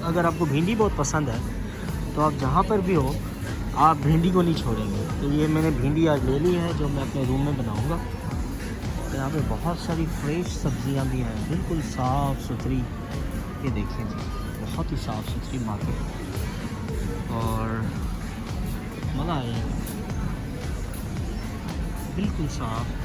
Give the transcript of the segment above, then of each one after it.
अगर आपको भिंडी बहुत पसंद है तो आप जहाँ पर भी हो आप भिंडी को नहीं छोड़ेंगे। तो ये मैंने भिंडी आज ले ली है जो मैं अपने रूम में बनाऊँगा। तो यहाँ पे बहुत सारी फ्रेश सब्जियाँ भी हैं, बिल्कुल साफ़ सुथरी। ये देखें जी, बहुत ही साफ़ सुथरी मार्केट और मज़ा आया, बिल्कुल साफ़।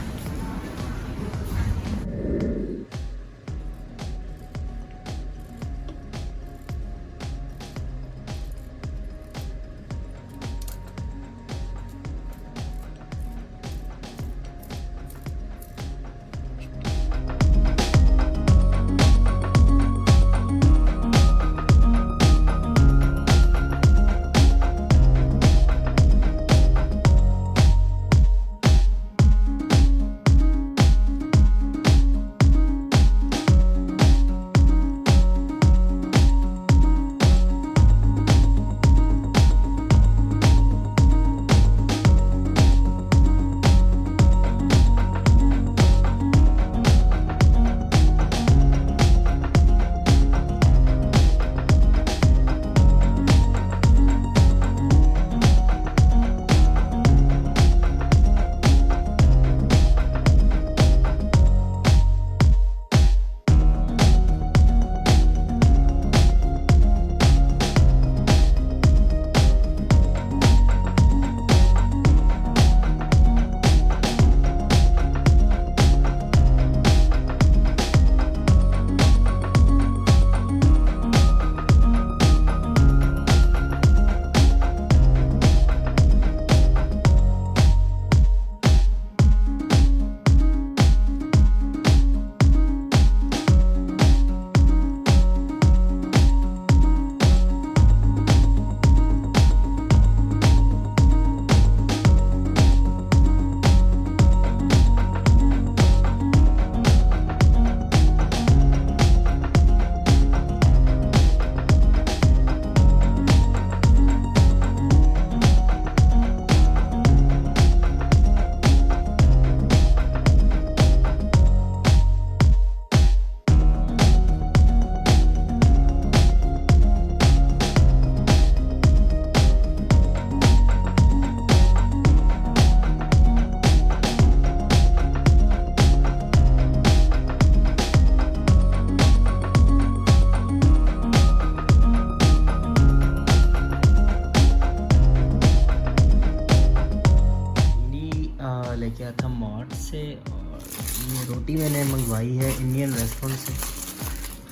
लेके आया था मार्ट से और ये रोटी मैंने मंगवाई है इंडियन रेस्टोरेंट से।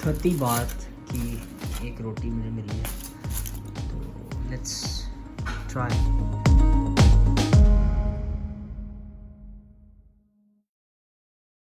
30 बात की एक रोटी मुझे मिली है, तो लेट्स ट्राई।